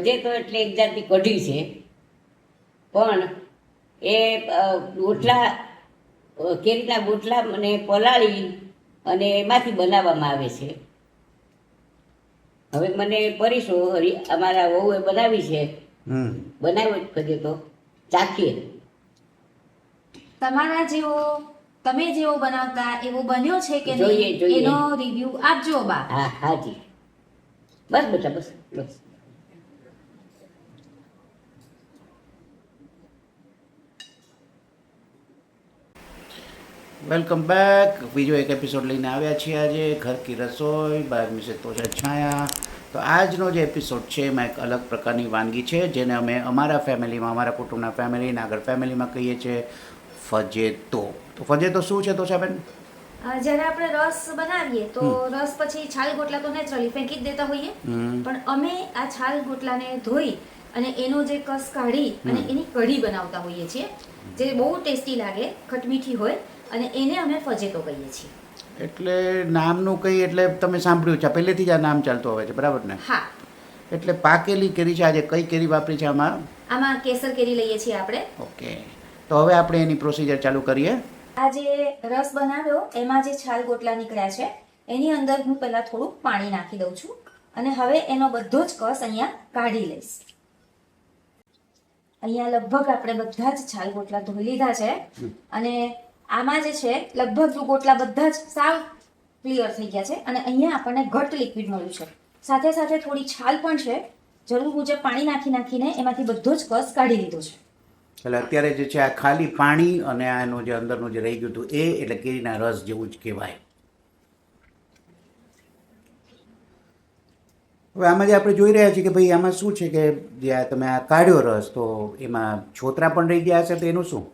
ફજેતો એટલે એક જાતની કઢી છે, પણ એ ગોટલા કેરીના ગોટલા મને પલાળી અને એમાંથી બનાવવામાં આવે છે. હવે મને પરીશો અમારા વહુએ બનાવી છે, બનાવ્યો જ ફજેતો, ચાખીએ. તમારા જેવો તમે જેવો બનાવતા એવો બન્યો છે કે જોઈએ, નહીં જોઈએ. એનો રિવ્યુ આપજો બા. હા હાજી, બસ બેટા બસ બસ. Welcome back. બીજો એક એપિસોડ લઈને આવ્યા છીએ આજે, ઘર કી રસોઈ બાય મિસેસ તોષા છાયા. તો આજનો જે એપિસોડ છે એમાં એક અલગ પ્રકારની વાનગી છે, જેને અમે અમારા ફેમિલીમાં, અમારા કુટુંબના ફેમિલીના આગળ ફેમિલીમાં કહીએ છીએ ફજેતો. તો ફજેતો શું છે તોષાબેન? જ્યારે આપણે રસ બનાવીએ તો રસ પછી છાલ ગોટલા તો નેચરલી ફેંકી જ દેતા હોઈએ, પણ અમે આ છાલ ગોટલાને ધોઈ અને એનો જે કસ કાઢી અને એની કઢી બનાવતા હોઈએ છીએ, જે બહુ ટેસ્ટી લાગે, ખટમીઠી હોય, અને એને અમે ફજેતો કહીએ છીએ. એટલે નામનું કંઈ, એટલે તમે સાંભળ્યું છે પહેલેથી જ આ નામ ચાલતું આવે છે, બરાબર ને? હા. એટલે પાકેલી કેરી છે. આજે કઈ કેરી વાપરી છે આમાં? આમાં કેસર કેરી લઈએ છીએ આપણે. ઓકે, તો હવે આપણે એની પ્રોસિજર ચાલુ કરીએ. આ જે રસ બનાવ્યો એમાં જે છાલ ગોટલા નીકળ્યા છે એની અંદર હું પહેલા થોડું પાણી નાખી દઉં છું, અને હવે એનો બધો જ કસ અહીંયા કાઢી લઈશ. અહીંયા લગભગ આપણે બધા જ છાલ ગોટલા ધોઈ લીધા છે, અને આમાં જે છે લગભગ ગોટલા બધા જ સાવ ક્લિયર થઈ ગયા છે, અને અહીંયા આપણને ઘટ લિક્વિડ મળ્યું છે. સાથે સાથે થોડી છાલ પણ છે. જરૂર મુજબ પાણી નાખીને એમાંથી બધો જ કસ કાઢી લીધો છે. એટલે અત્યારે જે છે આ ખાલી પાણી અને આનું જે અંદરનું જે રહી ગયું હતું એ, એટલે કેરીના રસ જેવું જ કહેવાય. હવે આમાં જે આપણે જોઈ રહ્યા છીએ કે ભાઈ આમાં શું છે કે જે આ તમે આ કાઢ્યો રસ, તો એમાં છોતરા પણ રહી ગયા હશે, તો એનું શું?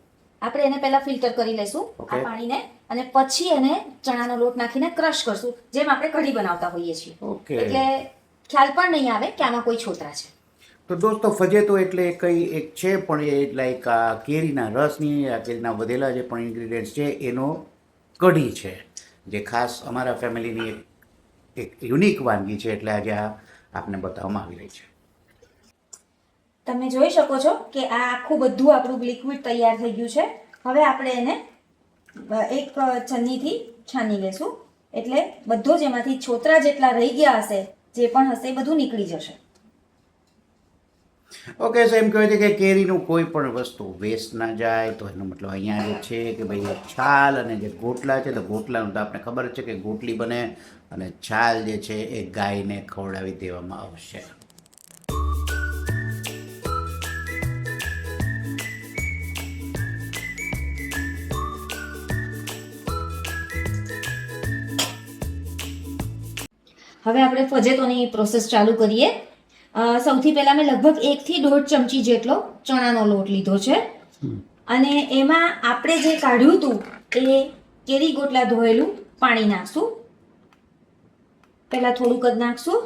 આપણે એને પહેલા ફિલ્ટર કરી લઈશું આ પાણીને, અને પછી એને ચણાનો લોટ નાખીને ક્રશ કરશું, જેમ આપણે કઢી બનાવતા હોઈએ છીએ. ઓકે. એટલે ખ્યાલ પણ નહીં આવે કે આમાં કોઈ છોતરા છે. તો દોસ્તો, ફજેતો એટલે કંઈ એક છે, પણ એ લાઈક આ કેરીના રસની, આ કેરીના વધેલા જે પણ ઇન્ગ્રીડિયન્ટ્સ છે એનો કઢી છે, જે ખાસ અમારા ફેમિલીની એક યુનિક વાનગી છે. એટલે આજે આ આપને બતાવવામાં આવી રહી છે. તમે જોઈ શકો છો કે આ આખું બધું આપણું લિક્વિડ તૈયાર થઈ ગયું છે. હવે આપણે એને એક છન્નીથી છાની લેશું, એટલે બધો જ એમાંથી છોતરા જેટલા રહી ગયા હશે, જે પણ હશે એ બધું નીકળી જશે. ઓકે, સો એમ કહેવાય છે કે કેરીનું કોઈ પણ વસ્તુ વેસ્ટ ના જાય, તો એનો મતલબ અહીંયા જે છે કે ભાઈ છાલ અને જે ગોટલા છે, તો ગોટલાનું તો આપણે ખબર જ છે કે ગોટલી બને, અને છાલ જે છે એ ગાયને ખવડાવી દેવામાં આવશે. હવે આપણે ફજેતોની પ્રોસેસ ચાલુ કરીએ. સૌથી પહેલા મેં લગભગ 1 થી 1.5 ચમચી જેટલો ચણાનો લોટ લીધો છે, અને એમાં આપણે જે કાઢ્યું હતું એ કેરી ગોટલા ધોયેલું પાણી નાખશું. પહેલા થોડુંક જ નાખશું.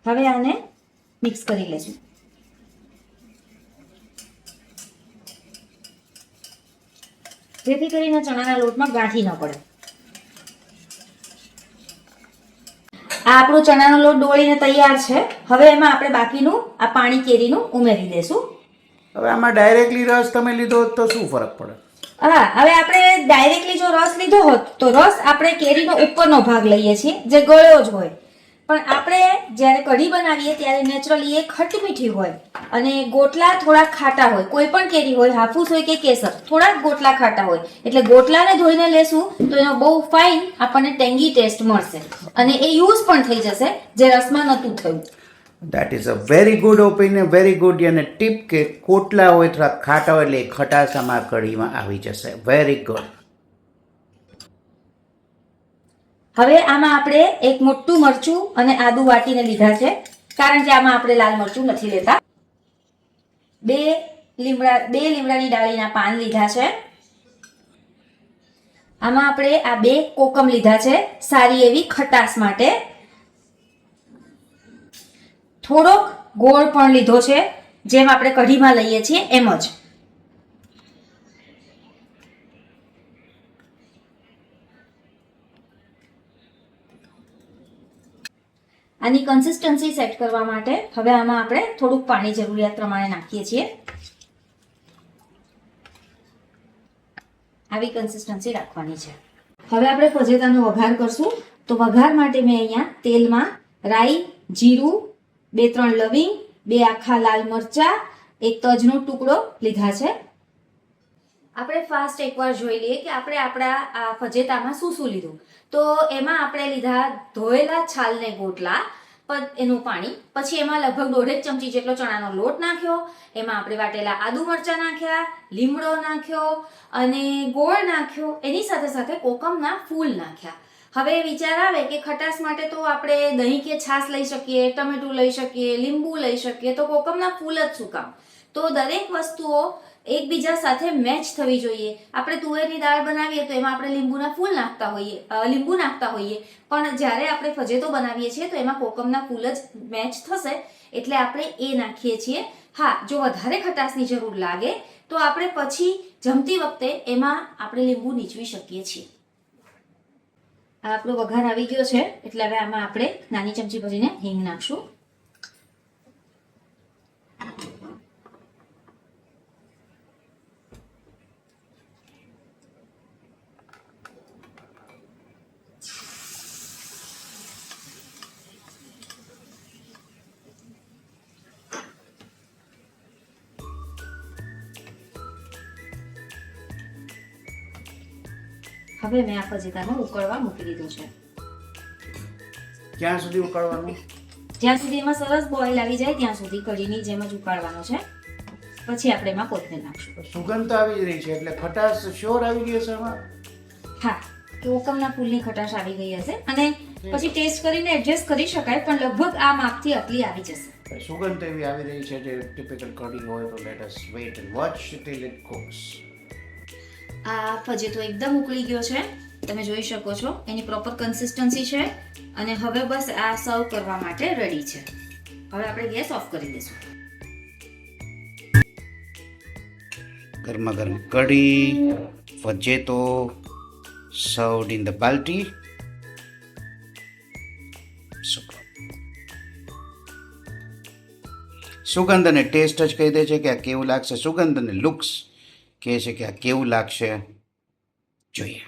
હવે આને મિક્સ કરી લેશું. જેથી કરીને ચણાના લોટમાં ગાંઠી ન પડે. આ આપણો ચણાનો લોટ ડોળીને તૈયાર છે. હવે એમાં આપણે બાકીનું આ પાણી કેરીનું ઉમેરી દેશું. હવે આમાં ડાયરેક્ટલી રસ તમે લીધો હોત તો શું ફરક પડે? હા, હવે આપણે ડાયરેક્ટલી જો રસ લીધો હોત તો રસ આપણે કેરીનો ઉપરનો ભાગ લઈએ છીએ, જે ગળ્યો જ હોય. પણ આપણે જ્યારે કઢી બનાવીએ ત્યારે નેચરલી એ ખટમીઠી હોય, અને ગોટલા થોડા ખાટા હોય. કોઈ પણ કેરી હોય, હાફૂસ હોય કે કેસર, થોડાક ગોટલા ખાટા હોય. એટલે ગોટલાને ધોઈને લેશું તો એનો બહુ ફાઇન આપણને ટેંગી ટેસ્ટ મળશે, અને એ યુઝ પણ થઈ જશે, જે રસમાં નહોતું થયું. That is a very good opinion, very good. અને ટીપ કે કોટલા હોય થોડા ખાટા હોય એટલે એ ખટાશ આમાં કઢીમાં આવી જશે. Very good. હવે આમાં આપણે એક મોટું મરચું અને આદુ વાટીને લીધા છે, કારણ કે આમાં આપણે લાલ મરચું નથી લેતા. બે લીમડાની ડાળીના પાન લીધા છે. આમાં આપણે આ 2 કોકમ લીધા છે, સારી એવી ખટાશ માટે. થોડોક ગોળ પણ લીધો છે, જેમ આપણે કઢીમાં લઈએ છીએ એમ જ. આની કન્સિસ્ટન્સી સેટ કરવા માટે હવે આમાં આપણે થોડુંક પાણી જરૂરિયાત પ્રમાણે નાખીએ છીએ. આવી કન્સિસ્ટન્સી રાખવાની છે. હવે આપણે ફજેતાનો વઘાર કરશું. તો વઘાર માટે મેં અહીંયા તેલમાં રાઈ, જીરું, 2-3 લવિંગ, 2 આખા લાલ મરચા, એક તજનો ટુકડો લીધા છે. આપણે ફાસ્ટ એકવાર જોઈ લઈએ કે આપણે આપણા આ ફજેતામાં શું શું લીધું. તો એમાં આપણે લીધા ધોયેલા છાલને ગોટલા, એનું પાણી, પછી એમાં લગભગ 1.5 ચમચી જેટલો ચણાનો લોટ નાખ્યો, એમાં આપણે વાટેલા આદુ મરચા નાખ્યા, લીમડો નાખ્યો અને ગોળ નાખ્યો, એની સાથે સાથે કોકમના ફૂલ નાખ્યા. હવે વિચાર આવે કે ખટાશ માટે તો આપણે દહીં કે છાશ લઈ શકીએ, ટમેટું લઈ શકીએ, લીંબુ લઈ શકીએ, તો કોકમના ફૂલ જ શું કામ? તો દરેક વસ્તુઓ એકબીજા સાથે મેચ થવી જોઈએ. આપણે તુવેરની દાળ બનાવીએ તો એમાં આપણે લીંબુ નાખતા હોઈએ, પણ જ્યારે આપણે ફજેતો બનાવીએ છીએ તો એમાં કોકમના ફૂલ જ મેચ થશે, એટલે આપણે એ નાખીએ છીએ. હા, જો વધારે ખટાશની જરૂર લાગે તો આપણે પછી જમતી વખતે એમાં આપણે લીંબુ નીચવી શકીએ છીએ. આ આપણો વઘાર આવી ગયો છે, એટલે હવે આમાં આપણે નાની ચમચી ભરીને હિંગ નાખશું. હવે મેં આ ફજેતાને ઉકળવા મૂકી દીધું છે. ક્યાં સુધી ઉકાળવાનું? જ્યાં સુધી એમાં સરસ બોઇલ આવી જાય ત્યાં સુધી કઢીની જેમ જ ઉકાળવાનો છે. પછી આપણે એમાં કોથમીર નાખશું. સુગંધ તો આવી રહી છે, એટલે ખટાશ શ્યોર આવી ગઈ હશે એમાં. હા, કોકમના ફૂલની ખટાશ આવી ગઈ હશે અને પછી ટેસ્ટ કરીને એડજસ્ટ કરી શકાય, પણ લગભગ આ માપથી આટલી આવી જશે. સુગંધ તો એવી આવી રહી છે જે ટિપિકલ કઢી હોય. તો let us weight and watch till it cooks. આ ફજેતો એકદમ ઉકળી ગયો છે, તમે જોઈ શકો છો એની પ્રોપર કન્સિસ્ટન્સી છે અને હવે બસ આ સર્વ કરવા માટે રેડી છે. હવે આપણે ગેસ ઓફ કરી દઈશું. ગરમા ગરમ કઢી, ફજેતો સર્વડ ઇન ધ બાલ્ટી. સુગંધ અને ટેસ્ટ જ કહી દે છે કે આ કેવું લાગશે. સુગંધ અને લુક્સ કહે છે કે આ કેવું લાગશે. જોઈએ.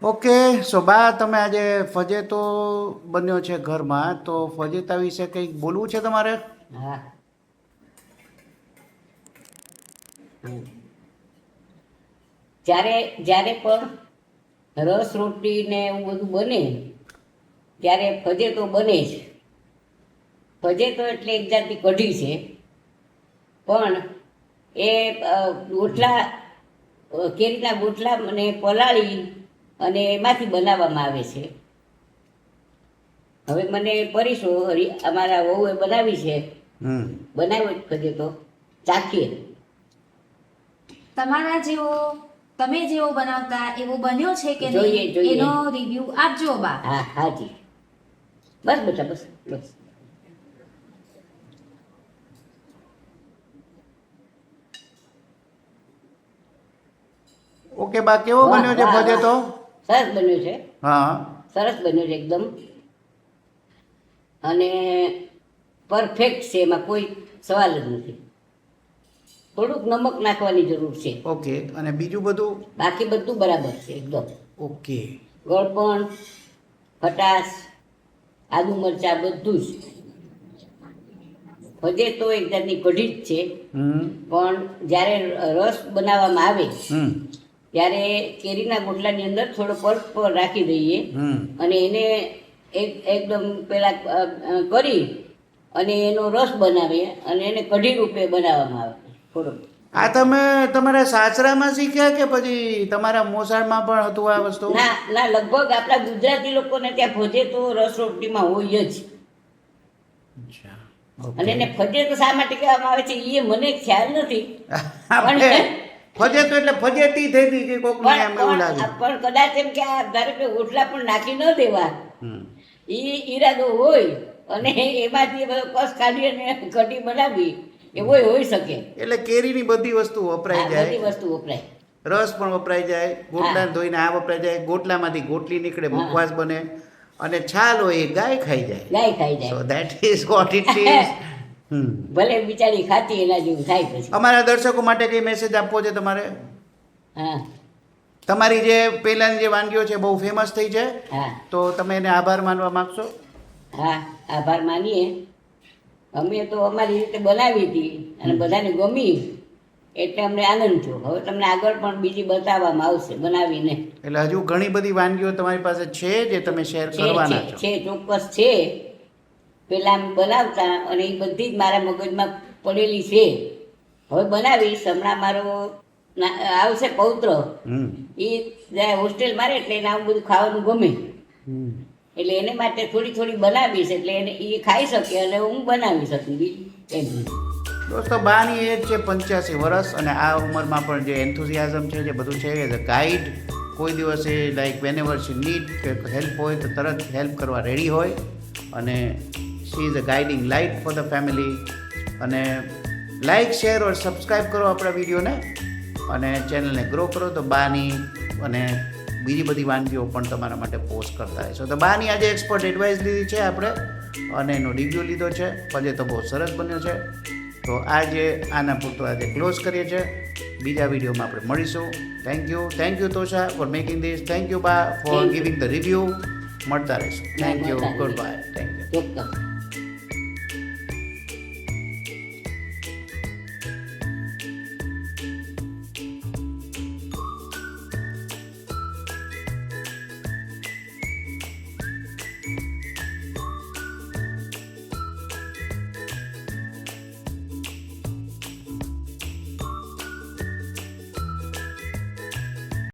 ઓકે, સો બા, તમે આજે ફજેતો બન્યો છે ઘરમાં, તો ફજેતા વિશે કંઈક બોલવું છે તમારે? હા. જ્યારે પણ રસ રોટલી ને એવું બધું બને ત્યારે ફજેતો બને જ. ફજેતો એટલે એક જાતની કઢી છે, પણ એ કેરીના ગોટલા અને પલાળી અને એમાંથી બનાવવામાં આવે છે. હવે મને પરીશો અમારા વહુએ બનાવી છે, બનાવ્યો જ ફજેતો, ચાખીએ. તમારા જેવો, તમે જેવો બનાવતા એવો બન્યો છે કે જોઈએ, નહીં જોઈએ. એનો રિવ્યુ આપજો બા. હા, હાજી. બસ બેટા, બસ બસ. ઓકે બા, કેવો બન્યો છે ફજેતો? સરસ બન્યો છે. હા, સરસ બન્યો છે એકદમ, અને પરફેક્ટ છે, એમાં કોઈ સવાલ જ નથી. થોડુંક નમક નાખવાની જરૂર છે, ઓકે. અને બીજું બધું? બાકી બધું બરાબર છે એકદમ. ઓકે. ગળપણ, ખટાશ, આદુ મરચા બધું જ. હજે તો એક જાતની કઢી જ છે, પણ જ્યારે રસ બનાવવામાં આવે ત્યારે કેરીના ગોટલાની અંદર થોડો પલ્પ રાખી દઈએ અને એને એકદમ પેલા કરી અને એનો રસ બનાવીએ અને એને કઢી રૂપે બનાવવામાં આવે થોડો. આ તમે તમારા સાસરામાં શીખ્યા કે પછી તમારા મોસાળમાં પણ હતું આ વસ્તુ? ના ના, લગભગ આપણા ગુજરાતી લોકોને ત્યાં ફજે તો રસ રોટલીમાં હોય જ. અને એને ફજે તો શા માટે કહેવામાં આવે છે એ મને ખ્યાલ નથી, ફજેતો એટલે ફજેતી થઈ હતી કે કોકને એમ એવું લાગે. પણ કદાચ એમ કે આ ધારો કે ઓટલા પણ નાખી ન દેવા ઈરાદો હોય અને એમાંથી બધો કસ કાઢી અને કઢી બનાવી એવો હોઈ શકે. એટલે કેરીની બધી વસ્તુ વપરાઈ જાય, બધી વસ્તુ વપરાય, રસ પણ વપરાઈ જાય, ગોટલા ધોઈને આ વપરાઈ જાય, ગોટલામાંથી ગોટલી નીકળે, મુખવાસ બને, અને છાલ હોય એ ગાય ખાઈ જાય. ગાય ખાઈ સો જાય. That is what it is. ભલે બિચારી ખાતી એના જેવું થાય પછી. અમારા દર્શકો માટે કઈ મેસેજ આપવો છે તમારે? હા તમારી જે પહેલાની જે વાનગીઓ છે બહુ ફેમસ થઈ છે, હા તો તમે એને આભાર માનવા માંગશો? હા આભાર માનીએ. અમે તો અમારી રીતે બનાવી હતી અને બધાને ગમી એટલે અમને આનંદ થયો. હવે તમને આગળ પણ બીજી બતાવવામાં આવશે બનાવીને. એટલે હજુ ઘણી બધી વાનગીઓ તમારી પાસે છે જે તમે શેર છે કરવાના છે છો? છે ચોક્કસ છે. પેલા અમે બનાવતા અને એ બધી જ મારા મગજમાં પડેલી છે. હવે બનાવીશ. હમણાં મારો આવશે પૌત્ર, હમ એ જાય હોસ્ટેલ મારે એટલે એને આવું બધું ખાવાનું ગમે, હમ. એટલે એને માટે થોડી થોડી બનાવીશ એટલે એને એ ખાઈ શકે અને હું બનાવી શકું બીજું એમ. દોસ્તો, બાની એજ છે 85 વર્ષ અને આ ઉંમરમાં પણ જે એન્થુઝિયાઝમ છે જે બધું છે એઝ અ ગાઈડ કોઈ દિવસે like whenever she need કે હેલ્પ હોય તો તરત હેલ્પ કરવા રેડી હોય અને she is a guiding light for the family. અને લાઈક શેર ઓર સબસ્ક્રાઈબ કરો આપણા વિડીયોને અને ચેનલને ગ્રો કરો તો બાની અને બીજી બધી વાનગીઓ પણ તમારા માટે પોસ્ટ કરતા રહેશો. તો બાની આજે એક્સપર્ટ એડવાઇસ લીધી છે આપણે અને એનો રિવ્યૂ લીધો છે. પછી તો બહુ સરસ બન્યો છે. તો આજે આના પૂરતો આજે ક્લોઝ કરીએ છીએ. બીજા વિડીયોમાં આપણે મળીશું. Thank you Tosha for making this. Thank you બા ફોર ગિવિંગ ધ રિવ્યૂ. મળતા રહીશું. Thank you. Goodbye. Thank you. ચોક્કસ.